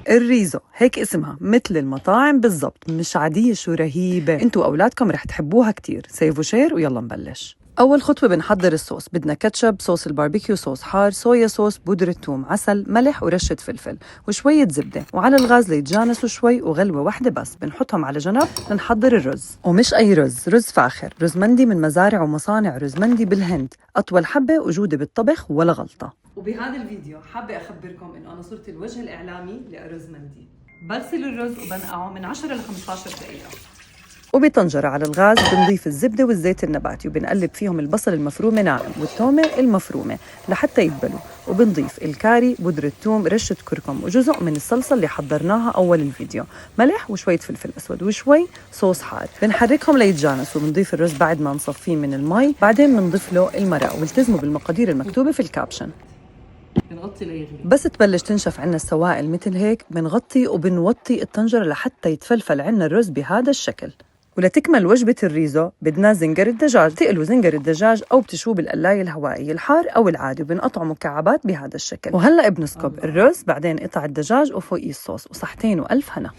الريزو هيك اسمها مثل المطاعم بالضبط، مش عادية، شو رهيبة. انتوا وأولادكم رح تحبوها كتير. سيفوا شير ويلا نبلش. أول خطوة بنحضر الصوص. بدنا كاتشب، صوص الباربيكيو، صوص حار، صويا صوص، بودرة ثوم، عسل، ملح ورشة فلفل وشوية زبدة، وعلى الغاز ليتجانسوا شوي وغلوة واحدة بس. بنحطهم على جنب لنحضر الرز، ومش أي رز، رز فاخر، رز مندي من مزارع ومصانع رز مندي بالهند، أطول حبة وجودة بالطبخ ولا غلطة. وبهذا الفيديو حابة أخبركم إنه أنا صرت الوجه الإعلامي لرز مندي. بغسل الرز وبنقعه من 10 ل 15 دقيقة، وبطنجرة على الغاز بنضيف الزبدة والزيت النباتي، وبنقلب فيهم البصل المفرومة ناعم والثومة المفرومة لحتى يدبلوا، وبنضيف الكاري، بودرة ثوم، رشة كركم، وجزء من الصلصة اللي حضرناها أول الفيديو، ملح وشوية فلفل أسود وشوي صوص حار. بنحركهم ليتجانسوا، وبنضيف الرز بعد ما نصفيه من المي، بعدين بنضيف له المرق، والتزموا بالمقادير المكتوبة في الكابشن. بنغطي ليغلي. بس تبلش تنشف عنا السوائل مثل هيك بنغطي وبنوطي الطنجرة لحتى يتفلفل عنا الرز بهذا الشكل. ولتكمل وجبة الريزو بدنا زنجر الدجاج. تقلوا زنجر الدجاج أو بتشوه بالقلاية الهوائية، الحار أو العادي، وبنقطعه مكعبات بهذا الشكل. وهلأ بنسكب الرز، بعدين قطع الدجاج وفوقيه الصوص، وصحتين وألف هنا.